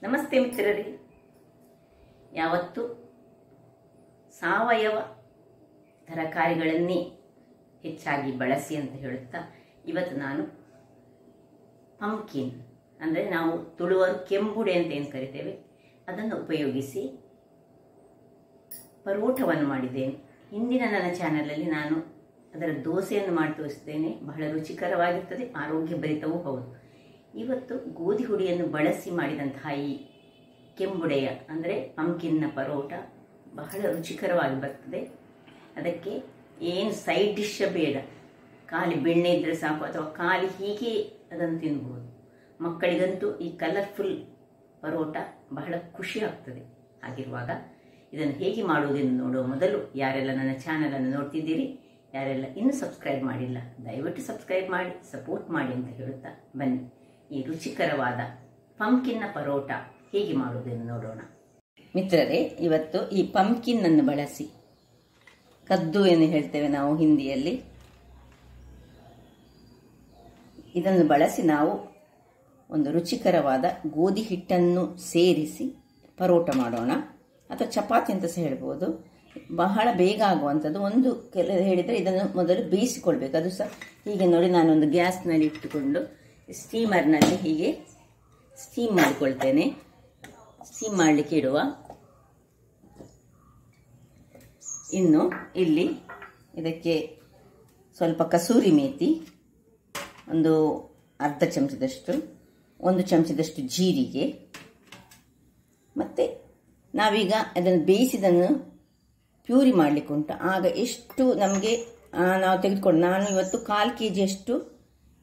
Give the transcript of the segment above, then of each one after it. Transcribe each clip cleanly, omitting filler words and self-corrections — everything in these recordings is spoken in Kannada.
ನಮಸ್ತೆ ಮಿತ್ರರೇ, ಯಾವತ್ತು ಸಾವಯವ ತರಕಾರಿಗಳನ್ನೇ ಹೆಚ್ಚಾಗಿ ಬಳಸಿ ಅಂತ ಹೇಳುತ್ತಾ ಇವತ್ತು ನಾನು ಪಂಪ್ಕಿನ್ ಅಂದರೆ ನಾವು ತುಳುವರು ಕೆಂಬುಡೆ ಅಂತ ಏನು ಕರಿತೇವೆ ಅದನ್ನು ಉಪಯೋಗಿಸಿ ಪರೋಟವನ್ನು ಮಾಡಿದ್ದೇನೆ. ಹಿಂದಿನ ನನ್ನ ಚಾನಲಲ್ಲಿ ನಾನು ಅದರ ದೋಸೆಯನ್ನು ಮಾಡಿ ತೋರಿಸಿದ್ದೇನೆ. ಬಹಳ ರುಚಿಕರವಾಗಿರ್ತದೆ, ಆರೋಗ್ಯಭರಿತವೂ ಹೌದು. ಇವತ್ತು ಗೋಧಿ ಹುಡಿಯನ್ನು ಬಳಸಿ ಮಾಡಿದಂತಹ ಈ ಕೆಂಬುಡೆಯ ಅಂದರೆ ಪಂಪ್ಕಿನ್ನ ಪರೋಟ ಬಹಳ ರುಚಿಕರವಾಗಿ ಬರ್ತದೆ. ಅದಕ್ಕೆ ಏನು ಸೈಡ್ ಡಿಶ್ ಬೇಡ, ಖಾಲಿ ಬೆಣ್ಣೆ ಇದ್ದರೆ ಸಾಕು ಅಥವಾ ಖಾಲಿ ಹೀಗೆ ಅದನ್ನು ತಿನ್ಬೋದು. ಮಕ್ಕಳಿಗಂತೂ ಈ ಕಲರ್ಫುಲ್ ಪರೋಟ ಬಹಳ ಖುಷಿ ಆಗ್ತದೆ. ಹಾಗಿರುವಾಗ ಇದನ್ನು ಹೇಗೆ ಮಾಡುವುದೆಂದು ನೋಡುವ ಮೊದಲು ಯಾರೆಲ್ಲ ನನ್ನ ಚಾನಲನ್ನು ನೋಡ್ತಿದ್ದೀರಿ, ಯಾರೆಲ್ಲ ಇನ್ನೂ ಸಬ್ಸ್ಕ್ರೈಬ್ ಮಾಡಿಲ್ಲ, ದಯವಿಟ್ಟು ಸಬ್ಸ್ಕ್ರೈಬ್ ಮಾಡಿ ಸಪೋರ್ಟ್ ಮಾಡಿ ಅಂತ ಹೇಳುತ್ತಾ ಬನ್ನಿ ಈ ರುಚಿಕರವಾದ ಪಂಪ್ಕಿನ್ನ ಪರೋಟ ಹೇಗೆ ಮಾಡುವುದೆಂದು ನೋಡೋಣ. ಮಿತ್ರರೇ, ಇವತ್ತು ಈ ಪಂಪ್ಕಿನ್ ಅನ್ನು ಬಳಸಿ, ಕದ್ದು ಎಂದು ಹೇಳ್ತೇವೆ ನಾವು ಹಿಂದಿಯಲ್ಲಿ, ಇದನ್ನು ಬಳಸಿ ನಾವು ಒಂದು ರುಚಿಕರವಾದ ಗೋಧಿ ಹಿಟ್ಟನ್ನು ಸೇರಿಸಿ ಪರೋಟ ಮಾಡೋಣ, ಅಥವಾ ಚಪಾತಿ ಅಂತ ಸಹ ಹೇಳ್ಬೋದು. ಬಹಳ ಬೇಗ ಆಗುವಂಥದ್ದು. ಒಂದು ಹೇಳಿದರೆ ಇದನ್ನು ಮೊದಲು ಬೇಯಿಸಿಕೊಳ್ಬೇಕು. ಅದು ಸಹ ಹೀಗೆ ನೋಡಿ, ನಾನೊಂದು ಗ್ಯಾಸ್ನಲ್ಲಿ ಇಟ್ಟುಕೊಂಡು ಸ್ಟೀಮರ್ನಲ್ಲಿ ಹೀಗೆ ಸ್ಟೀಮ್ ಮಾಡಿಕೊಳ್ತೇನೆ. ಸ್ಟೀಮ್ ಮಾಡಲಿಕ್ಕೆ ಇಡುವ. ಇನ್ನು ಇಲ್ಲಿ ಇದಕ್ಕೆ ಸ್ವಲ್ಪ ಕಸೂರಿ ಮೇಥಿ, ಒಂದು ಅರ್ಧ ಚಮಚದಷ್ಟು, 1 ಚಮಚದಷ್ಟು ಜೀರಿಗೆ, ಮತ್ತು ನಾವೀಗ ಅದನ್ನು ಬೇಯಿಸಿದನ್ನು ಪ್ಯೂರಿ ಮಾಡಲಿಕ್ಕೆ ಉಂಟು. ಆಗ ಎಷ್ಟು ನಮಗೆ ನಾವು ತೆಗೆದುಕೊಂಡು, ನಾನು ಇವತ್ತು 1/4 kg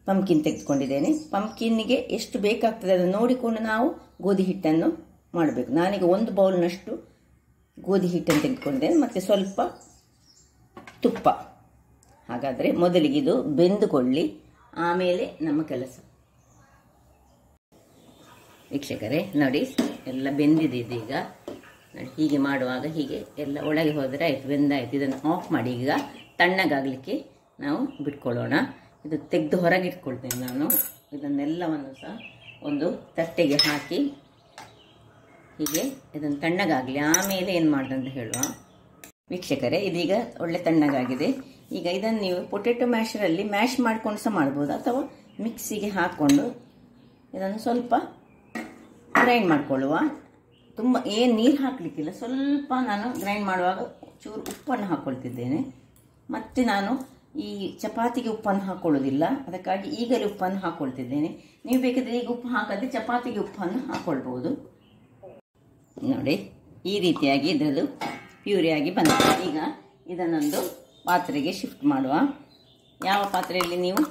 ಪಂಪ್ಕಿನ್ ತೆಗೆದುಕೊಂಡಿದ್ದೇನೆ. ಪಂಪ್ಕಿನ್ನಿಗೆ ಎಷ್ಟು ಬೇಕಾಗ್ತದೆ ಅದನ್ನು ನೋಡಿಕೊಂಡು ನಾವು ಗೋಧಿ ಹಿಟ್ಟನ್ನು ಮಾಡಬೇಕು. ನಾನೀಗ 1 ಬೌಲ್ನಷ್ಟು ಗೋಧಿ ಹಿಟ್ಟನ್ನು ತೆಗೆದುಕೊಂಡಿದ್ದೇನೆ, ಮತ್ತು ಸ್ವಲ್ಪ ತುಪ್ಪ. ಹಾಗಾದರೆ ಮೊದಲಿಗೆ ಇದು ಬೆಂದುಕೊಳ್ಳಿ, ಆಮೇಲೆ ನಮ್ಮ ಕೆಲಸ. ವೀಕ್ಷಕರೇ ನೋಡಿ, ಎಲ್ಲ ಬೆಂದಿದೆ ಇದೀಗ. ನೋಡಿ, ಹೀಗೆ ಮಾಡುವಾಗ ಹೀಗೆ ಎಲ್ಲ ಒಳಗೆ ಹೋದರೆ ಆಯಿತು, ಬೆಂದಾಯಿತು. ಇದನ್ನು ಆಫ್ ಮಾಡಿ ಈಗ ತಣ್ಣಗಾಗಲಿಕ್ಕೆ ನಾವು ಬಿಟ್ಕೊಳ್ಳೋಣ. ಇದು ತೆಗೆದು ಹೊರಗಿಟ್ಕೊಳ್ತೇನೆ ನಾನು. ಇದನ್ನೆಲ್ಲವನ್ನು ಸಹ ಒಂದು ತಟ್ಟೆಗೆ ಹಾಕಿ ಹೀಗೆ ಇದನ್ನು ತಣ್ಣಗಾಗಲಿ, ಆಮೇಲೆ ಏನು ಮಾಡೋದಂತ ಹೇಳುವ. ವೀಕ್ಷಕರೇ, ಇದೀಗ ಒಳ್ಳೆ ತಣ್ಣಗಾಗಿದೆ. ಈಗ ಇದನ್ನು ನೀವು ಪೊಟೆಟೊ ಮ್ಯಾಶರಲ್ಲಿ ಮ್ಯಾಶ್ ಮಾಡ್ಕೊಂಡು ಸಹ ಮಾಡ್ಬೋದು, ಅಥವಾ ಮಿಕ್ಸಿಗೆ ಹಾಕ್ಕೊಂಡು ಇದನ್ನು ಸ್ವಲ್ಪ ಗ್ರೈಂಡ್ ಮಾಡಿಕೊಳ್ಳುವ. ತುಂಬ ಏನು ನೀರು ಹಾಕಲಿಕ್ಕಿಲ್ಲ, ಸ್ವಲ್ಪ ನಾನು ಗ್ರೈಂಡ್ ಮಾಡುವಾಗ ಚೂರು ಉಪ್ಪನ್ನು ಹಾಕ್ಕೊಳ್ತಿದ್ದೇನೆ. ಮತ್ತು ನಾನು ಈ ಚಪಾತಿಗೆ ಉಪ್ಪನ್ನು ಹಾಕ್ಕೊಳ್ಳೋದಿಲ್ಲ, ಅದಕ್ಕಾಗಿ ಈಗಲೇ ಉಪ್ಪನ್ನು ಹಾಕ್ಕೊಳ್ತಿದ್ದೇನೆ. ನೀವು ಬೇಕಾದರೆ ಈಗ ಉಪ್ಪು ಹಾಕದೆ ಚಪಾತಿಗೆ ಉಪ್ಪನ್ನು ಹಾಕ್ಕೊಳ್ಬೋದು. ನೋಡಿ, ಈ ರೀತಿಯಾಗಿ ಇದರದ್ದು ಪ್ಯೂರಿಯಾಗಿ ಬಂದಿದೆ. ಈಗ ಇದನ್ನೊಂದು ಪಾತ್ರೆಗೆ ಶಿಫ್ಟ್ ಮಾಡುವ. ಯಾವ ಪಾತ್ರೆಯಲ್ಲಿ ನೀವು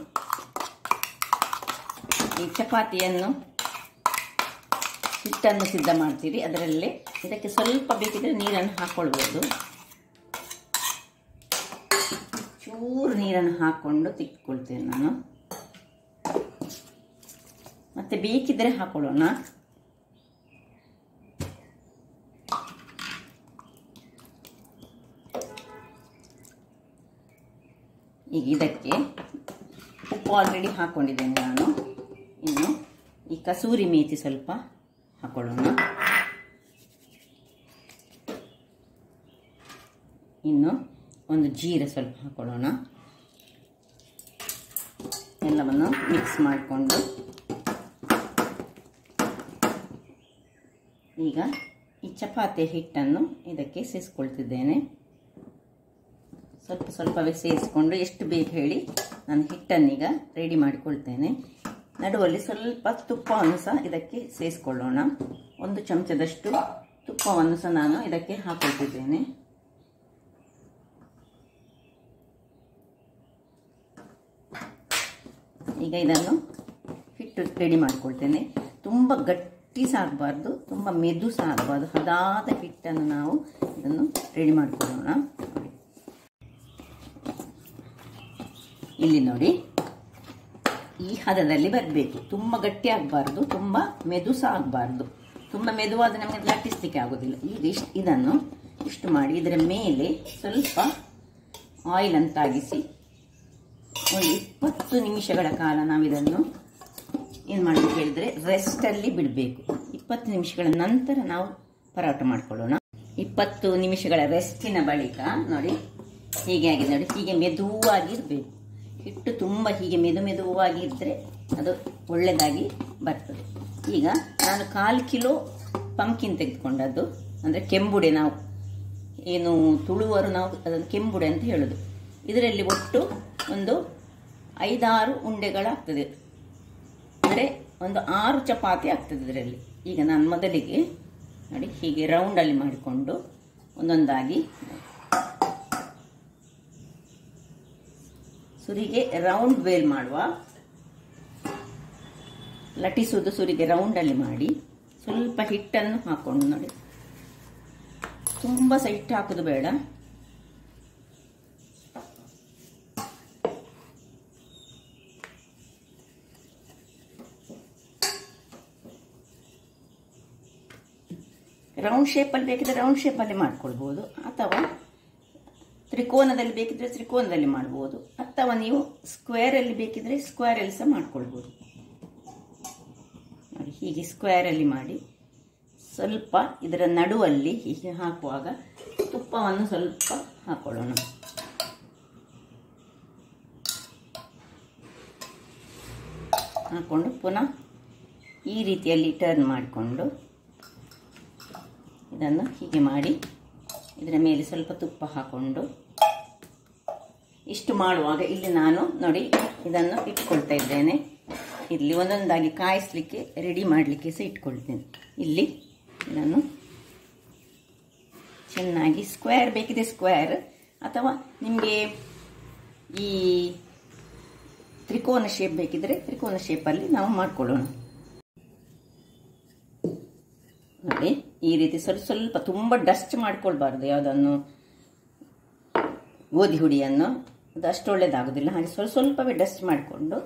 ಈ ಚಪಾತಿಯನ್ನು ಹಿಟ್ಟನ್ನು ಸಿದ್ಧ ಮಾಡ್ತೀರಿ ಅದರಲ್ಲೇ ಇದಕ್ಕೆ ಸ್ವಲ್ಪ ಬೇಕಿದ್ರೆ ನೀರನ್ನು ಹಾಕ್ಕೊಳ್ಬೋದು. ಚೂರು ನೀರನ್ನು ಹಾಕ್ಕೊಂಡು ತಿಕ್ಕೊಳ್ತೇನೆ ನಾನು. ಮತ್ತೆ ಬೇಕಿದ್ರೆ ಹಾಕೊಳ್ಳೋಣ. ಈಗ ಇದಕ್ಕೆ ಉಪ್ಪು ಆಲ್ರೆಡಿ ಹಾಕ್ಕೊಂಡಿದ್ದೇನೆ ನಾನು. ಇನ್ನು ಈ ಕಸೂರಿ ಮೇಥಿ ಸ್ವಲ್ಪ ಹಾಕೊಳ್ಳೋಣ. ಇನ್ನು ಒಂದು ಜೀರೆ ಸ್ವಲ್ಪ ಹಾಕೊಳ್ಳೋಣ. ಎಲ್ಲವನ್ನು ಮಿಕ್ಸ್ ಮಾಡಿಕೊಂಡು ಈಗ ಈ ಚಪಾತಿ ಹಿಟ್ಟನ್ನು ಇದಕ್ಕೆ ಸೇರಿಸ್ಕೊಳ್ತಿದ್ದೇನೆ. ಸ್ವಲ್ಪ ಸ್ವಲ್ಪವೇ ಸೇರಿಸ್ಕೊಂಡು ಎಷ್ಟು ಬೇಕು ಹೇಳಿ ನಾನು ಹಿಟ್ಟನ್ನೀಗ ರೆಡಿ ಮಾಡಿಕೊಳ್ತೇನೆ. ನಡುವಲ್ಲಿ ಸ್ವಲ್ಪ ತುಪ್ಪವನ್ನು ಸಹ ಇದಕ್ಕೆ ಸೇರಿಸ್ಕೊಳ್ಳೋಣ. 1 ಚಮಚದಷ್ಟು ತುಪ್ಪವನ್ನು ಸಹ ನಾನು ಇದಕ್ಕೆ ಹಾಕೊಳ್ತಿದ್ದೇನೆ. ಈಗ ಇದನ್ನು ಹಿಟ್ಟು ರೆಡಿ ಮಾಡಿಕೊಳ್ತೇನೆ. ತುಂಬ ಗಟ್ಟಿ ಸಹ ಆಗಬಾರ್ದು, ತುಂಬ ಮೆದು ಸಹ ಆಗಬಾರ್ದು. ಹದಾದ ಹಿಟ್ಟನ್ನು ನಾವು ಇದನ್ನು ರೆಡಿ ಮಾಡಿಕೊಳ್ಳೋಣ. ಇಲ್ಲಿ ನೋಡಿ, ಈ ಹದದಲ್ಲಿ ಬರಬೇಕು. ತುಂಬ ಗಟ್ಟಿ ಆಗಬಾರ್ದು, ತುಂಬ ಮೆದು ಸಹ ಆಗಬಾರ್ದು. ತುಂಬ ಮೆದುವಾದ ನಮಗೆ ಲಟ್ಟಿಸ್ಲಿಕ್ಕೆ ಆಗೋದಿಲ್ಲ. ಈಗ ಇದನ್ನು ಇಷ್ಟು ಮಾಡಿ ಇದರ ಮೇಲೆ ಸ್ವಲ್ಪ ಆಯಿಲ್ ಅಂತಾಗಿಸಿ ಒಂದು 20 ನಿಮಿಷಗಳ ಕಾಲ ನಾವಿದನ್ನು ಏನು ಮಾಡಬೇಕು ಹೇಳಿದರೆ ರೆಸ್ಟಲ್ಲಿ ಬಿಡಬೇಕು. 20 ನಿಮಿಷಗಳ ನಂತರ ನಾವು ಪರೋಟ ಮಾಡ್ಕೊಳ್ಳೋಣ. 20 ನಿಮಿಷಗಳ ರೆಸ್ಟಿನ ಬಳಿಕ ನೋಡಿ ಹೀಗೆ ಆಗಿದೆ ನೋಡಿ. ಹೀಗೆ ಮೆದುವಾಗಿರಬೇಕು ಹಿಟ್ಟು, ತುಂಬ ಹೀಗೆ ಮೆದುವಾಗಿದ್ದರೆ ಅದು ಒಳ್ಳೆಯದಾಗಿ ಬರ್ತದೆ. ಈಗ ನಾನು 1/4 ಕಿಲೋ ಪಂಪ್ಕಿನ್ ತೆಗೆದುಕೊಂಡದ್ದು, ಅಂದರೆ ಕೆಂಬುಡೆ, ನಾವು ಏನು ತುಳುವರು ನಾವು ಅದನ್ನು ಕೆಂಬುಡೆ ಅಂತ ಹೇಳೋದು. ಇದರಲ್ಲಿ ಒಟ್ಟು ಒಂದು 5-6 ಉಂಡೆಗಳಾಗ್ತದೆ, ಅಂದರೆ ಒಂದು 6 ಚಪಾತಿ ಆಗ್ತದೆ ಇದರಲ್ಲಿ. ಈಗ ನಾನು ಮೊದಲಿಗೆ ನೋಡಿ ಹೀಗೆ ರೌಂಡಲ್ಲಿ ಮಾಡಿಕೊಂಡು ಒಂದೊಂದಾಗಿ ಸುರಿಗೆ ರೌಂಡ್ ಬೇಲ್ ಮಾಡುವ, ಲಟಿಸುವುದು ಸುರಿಗೆ ರೌಂಡಲ್ಲಿ ಮಾಡಿ ಸ್ವಲ್ಪ ಹಿಟ್ಟನ್ನು ಹಾಕೊಂಡು ನೋಡಿ, ತುಂಬ ಸಹ ಹಿಟ್ಟು ಹಾಕೋದು ಬೇಡ. ರೌಂಡ್ ಶೇಪಲ್ಲಿ ಬೇಕಿದ್ರೆ ರೌಂಡ್ ಶೇಪಲ್ಲಿ ಮಾಡ್ಕೊಳ್ಬೋದು, ಅಥವಾ ತ್ರಿಕೋನದಲ್ಲಿ ಬೇಕಿದ್ರೆ ತ್ರಿಕೋನದಲ್ಲಿ ಮಾಡ್ಬೋದು, ಅಥವಾ ನೀವು ಸ್ಕ್ವೇರಲ್ಲಿ ಬೇಕಿದ್ರೆ ಸ್ಕ್ವೇರಲ್ಲಿ ಸಹ ಮಾಡ್ಕೊಳ್ಬೋದು. ನೋಡಿ ಹೀಗೆ ಸ್ಕ್ವೇರಲ್ಲಿ ಮಾಡಿ ಸ್ವಲ್ಪ ಇದರ ನಡುವಲ್ಲಿ ಹೀಗೆ ಹಾಕುವಾಗ ತುಪ್ಪವನ್ನು ಸ್ವಲ್ಪ ಹಾಕೊಳ್ಳೋಣ. ಹಾಕೊಂಡು ಪುನಃ ಈ ರೀತಿಯಲ್ಲಿ ಟರ್ನ್ ಮಾಡಿಕೊಂಡು ಇದನ್ನು ಹೀಗೆ ಮಾಡಿ ಇದರ ಮೇಲೆ ಸ್ವಲ್ಪ ತುಪ್ಪ ಹಾಕೊಂಡು ಇಷ್ಟು ಮಾಡುವಾಗ ಇಲ್ಲಿ ನಾನು ನೋಡಿ ಇದನ್ನು ಇಟ್ಕೊಳ್ತಾ ಇದ್ದೇನೆ. ಇಲ್ಲಿ ಒಂದೊಂದಾಗಿ ಕಾಯಿಸಲಿಕ್ಕೆ ರೆಡಿ ಮಾಡಲಿಕ್ಕೆ ಸಹ ಇಟ್ಕೊಳ್ತೇನೆ. ಇಲ್ಲಿ ನಾನು ಚೆನ್ನಾಗಿ ಸ್ಕ್ವೇರ್ ಬೇಕಿದೆ ಸ್ಕ್ವೇರ್, ಅಥವಾ ನಿಮಗೆ ಈ ತ್ರಿಕೋನ ಶೇಪ್ ಬೇಕಿದ್ರೆ ತ್ರಿಕೋನ ಶೇಪಲ್ಲಿ ನಾವು ಮಾಡ್ಕೊಳ್ಳೋಣ. ನೋಡಿ ಈ ರೀತಿ ಸ್ವಲ್ಪ ಸ್ವಲ್ಪ, ತುಂಬ ಡಸ್ಟ್ ಮಾಡ್ಕೊಳ್ಬಾರ್ದು ಯಾವುದನ್ನು, ಗೋಧಿ ಹುಡಿಯನ್ನು, ಅದು ಅಷ್ಟು ಒಳ್ಳೇದಾಗೋದಿಲ್ಲ. ಹಾಗೆ ಸ್ವಲ್ಪ ಸ್ವಲ್ಪವೇ ಡಸ್ಟ್ ಮಾಡಿಕೊಂಡು,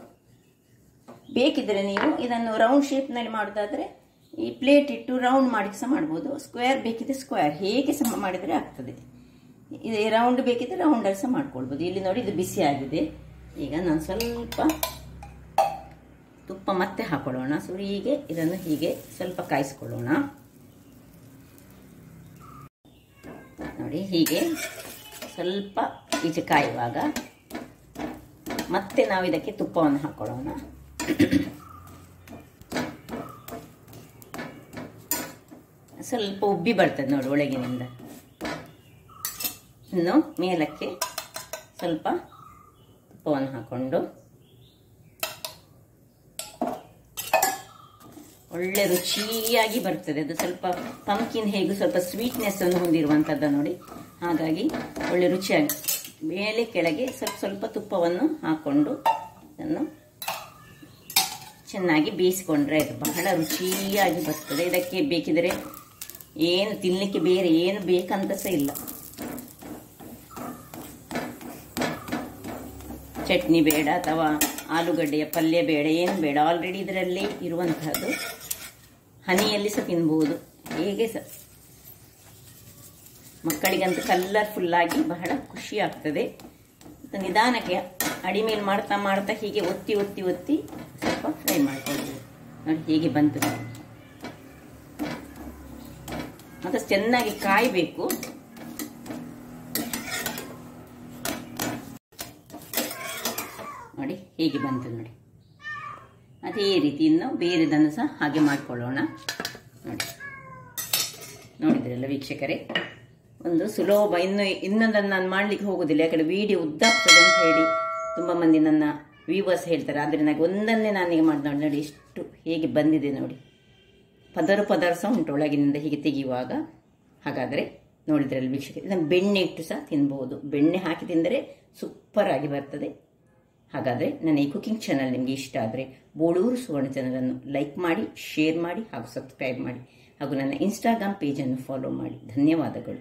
ಬೇಕಿದ್ರೆ ನೀವು ಇದನ್ನು ರೌಂಡ್ ಶೇಪ್ನಲ್ಲಿ ಮಾಡೋದಾದರೆ ಈ ಪ್ಲೇಟ್ ಇಟ್ಟು ರೌಂಡ್ ಮಾಡಿ ಸಹ ಮಾಡ್ಬೋದು. ಸ್ಕ್ವೇರ್ ಬೇಕಿದ್ರೆ ಸ್ಕ್ವೇರ್, ಹೇಗೆ ಸಹ ಮಾಡಿದರೆ ಆಗ್ತದೆ. ಇದು ರೌಂಡ್ ಬೇಕಿದ್ರೆ ರೌಂಡಲ್ಲಿ ಸಹ ಮಾಡ್ಕೊಳ್ಬೋದು. ಇಲ್ಲಿ ನೋಡಿ ಇದು ಬಿಸಿ ಆಗಿದೆ. ಈಗ ನಾನು ಸ್ವಲ್ಪ ತುಪ್ಪ ಮತ್ತೆ ಹಾಕೊಳ್ಳೋಣ. ಹೀಗೆ ಇದನ್ನು ಹೀಗೆ ಸ್ವಲ್ಪ ಕಾಯಿಸ್ಕೊಳ್ಳೋಣ. ನೋಡಿ ಹೀಗೆ ಸ್ವಲ್ಪ ಈಚೆ ಕಾಯುವಾಗ ಮತ್ತೆ ನಾವು ಇದಕ್ಕೆ ತುಪ್ಪವನ್ನು ಹಾಕೊಳ್ಳೋಣ. ಸ್ವಲ್ಪ ಉಬ್ಬಿ ಬರ್ತದೆ ನೋಡಿ ಒಳಗಿನಿಂದ. ಇನ್ನು ಮೇಲಕ್ಕೆ ಸ್ವಲ್ಪ ತುಪ್ಪವನ್ನು ಹಾಕೊಂಡು ಒಳ್ಳೆ ರುಚಿಯಾಗಿ ಬರ್ತದೆ. ಅದು ಸ್ವಲ್ಪ ಪಂಪ್ಕಿನ್ ಹೇಗೂ ಸ್ವಲ್ಪ ಸ್ವೀಟ್ನೆಸ್ ಅನ್ನು ಹೊಂದಿರುವಂಥದ್ದು ನೋಡಿ, ಹಾಗಾಗಿ ಒಳ್ಳೆ ರುಚಿಯಾಗಿ ಮೇಲೆ ಕೆಳಗೆ ಸ್ವಲ್ಪ ಸ್ವಲ್ಪ ತುಪ್ಪವನ್ನು ಹಾಕೊಂಡು ಇದನ್ನು ಚೆನ್ನಾಗಿ ಬೇಯಿಸಿಕೊಂಡ್ರೆ ಅದು ಬಹಳ ರುಚಿಯಾಗಿ ಬರ್ತದೆ. ಇದಕ್ಕೆ ಬೇಕಿದ್ರೆ ಏನು ತಿನ್ನಲಿಕ್ಕೆ ಬೇರೆ ಏನು ಬೇಕಂತ ಸಹ ಇಲ್ಲ. ಚಟ್ನಿ ಬೇಡ ಅಥವಾ ಆಲೂಗಡ್ಡೆಯ ಪಲ್ಯ ಬೇಡ, ಏನು ಬೇಡ, ಆಲ್ರೆಡಿ ಇದರಲ್ಲಿ ಇರುವಂತಹದ್ದು. ಹನಿಯಲ್ಲಿ ಸಹ ತಿನ್ಬಹುದು, ಹೇಗೆ ಸಹ. ಮಕ್ಕಳಿಗಂತೂ ಕಲರ್ಫುಲ್ ಆಗಿ ಬಹಳ ಖುಷಿ ಆಗ್ತದೆ. ನಿಧಾನಕ್ಕೆ ಅಡಿಮೇಲೆ ಮಾಡ್ತಾ ಮಾಡ್ತಾ ಹೀಗೆ ಒತ್ತಿ ಒತ್ತಿ ಒತ್ತಿ ಸ್ವಲ್ಪ ಫ್ರೈ ಮಾಡ್ಕೊಳ್ಬೋದು. ನೋಡಿ ಹೇಗೆ ಬಂತು. ಮತ್ತೆ ಚೆನ್ನಾಗಿ ಕಾಯಬೇಕು. ನೋಡಿ ಹೇಗೆ ಬಂತು ನೋಡಿ. ಅದೇ ರೀತಿ ಇನ್ನು ಬೇರೆದನ್ನು ಸಹ ಹಾಗೆ ಮಾಡ್ಕೊಳ್ಳೋಣ. ನೋಡಿ ನೋಡಿದ್ರಲ್ಲ ವೀಕ್ಷಕರೇ, ಒಂದು ಸುಲಭ. ಇನ್ನೊಂದನ್ನು ನಾನು ಮಾಡ್ಲಿಕ್ಕೆ ಹೋಗೋದಿಲ್ಲ, ಯಾಕಂದ್ರೆ ವಿಡಿಯೋ ಉದ್ದಾಗ್ತದೆ ಅಂತ ಹೇಳಿ ತುಂಬ ಮಂದಿ ನನ್ನ ವ್ಯೂವರ್ಸ್ ಹೇಳ್ತಾರೆ. ಆದರೆ ನನಗೆ ಒಂದನ್ನೇ ನಾನೀಗ ಮಾಡಿ ನೋಡಿ ಎಷ್ಟು ಹೇಗೆ ಬಂದಿದೆ ನೋಡಿ. ಪದರ ಪದರ ಸಹ ಉಂಟು ಒಳಗಿನಿಂದ ಹೀಗೆ ತೆಗೆಯುವಾಗ. ಹಾಗಾದರೆ ನೋಡಿದ್ರಲ್ಲಿ ವೀಕ್ಷಕರೇ, ಇದನ್ನು ಬೆಣ್ಣೆ ಇಟ್ಟು ಸಹ ತಿನ್ಬಹುದು. ಬೆಣ್ಣೆ ಹಾಕಿ ತಿಂದರೆ ಸೂಪರ್ ಆಗಿ ಬರ್ತದೆ. ಹಾಗಾದರೆ ನನ್ನ ಈ ಕುಕಿಂಗ್ ಚಾನಲ್ ನಿಮಗೆ ಇಷ್ಟ ಆದರೆ ಬೋಳೂರು ಸುವರ್ಣ ಚಾನಲನ್ನು ಲೈಕ್ ಮಾಡಿ, ಶೇರ್ ಮಾಡಿ ಹಾಗೂ ಸಬ್ಸ್ಕ್ರೈಬ್ ಮಾಡಿ, ಹಾಗೂ ನನ್ನ ಇನ್ಸ್ಟಾಗ್ರಾಮ್ ಪೇಜನ್ನು ಫಾಲೋ ಮಾಡಿ. ಧನ್ಯವಾದಗಳು.